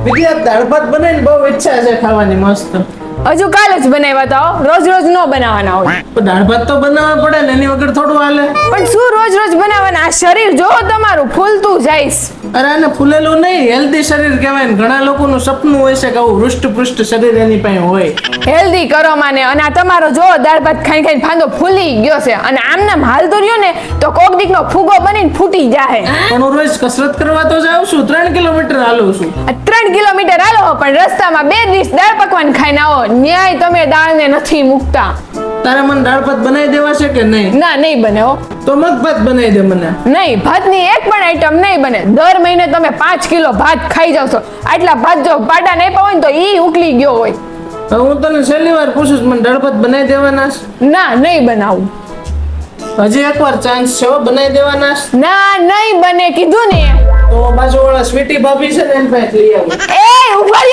વિદ્યા દાળ ભાત બનાવીને બહુ ઈચ્છા છે ખાવાની મસ્ત. હજુ કાલે જ બનાવ્યા હતા હો. રોજ રોજ નો બનાવવાના હોય. પણ દાળ ભાત તો બનાવવા પડે ને, એની વગર થોડું હાલે. પણ શું રોજ રોજ બનાવવાના? આ શરીર જો તમારું ફૂલતું જઈશ. અરે આને ફૂલેલું નહીં, હેલ્ધી શરીર કહેવાય ને. ઘણા લોકોનું સપનું હોય છે કે આવું હૃષ્ટ-પુષ્ટ શરીર એની પાસે હોય. હેલ્ધી કરો માને. અને આ તમારો જો દાળ ભાત ખાઈ ખાઈને ફાંદો ફૂલી ગયો છે અને આમ હાલતો રહ્યો ને તો કોક દીકનો ફૂગો બનીને ફૂટી જાય. પણ હું રોજ કસરત કરવા તો જાઉં છું, 3 કિલોમીટર હાલું છું. આ 3 કિલોમીટર હાલો પણ રસ્તામાં 2 દિવસ દાળ પકવાન ખાઈને આવો, ન્યાય તમે દાળને નથી મૂકતા. તારે મને દાળ ભાત બનાવી દેવા છે કે નહીં? ના, નહીં બને હો. તો મગ ભાત બનાવી દે મને. નહીં, ભાતની એક પણ આઈટમ નહીં બને. દર મહિને તમે 5 કિલો ભાત ખાઈ જાવ છો. આટલા ભાત જો પાટા નહીં પાવ ને તો ઈ ઉકલી ગયો હોય. હવે હું તને છેલ્લી વાર પૂછું છું, મને દાળ ભાત બનાવી દેવાના છે? ના, નહીં બનાવું. હજી એકવાર ચાન્સ છે હો, બનાવી દેવાના છે. ના, નહીં બને કીધું ને. તો બાજુવાળા સ્વીટી ભાભી છે ને, એની પાસે લઈ આવું. એ ઉભા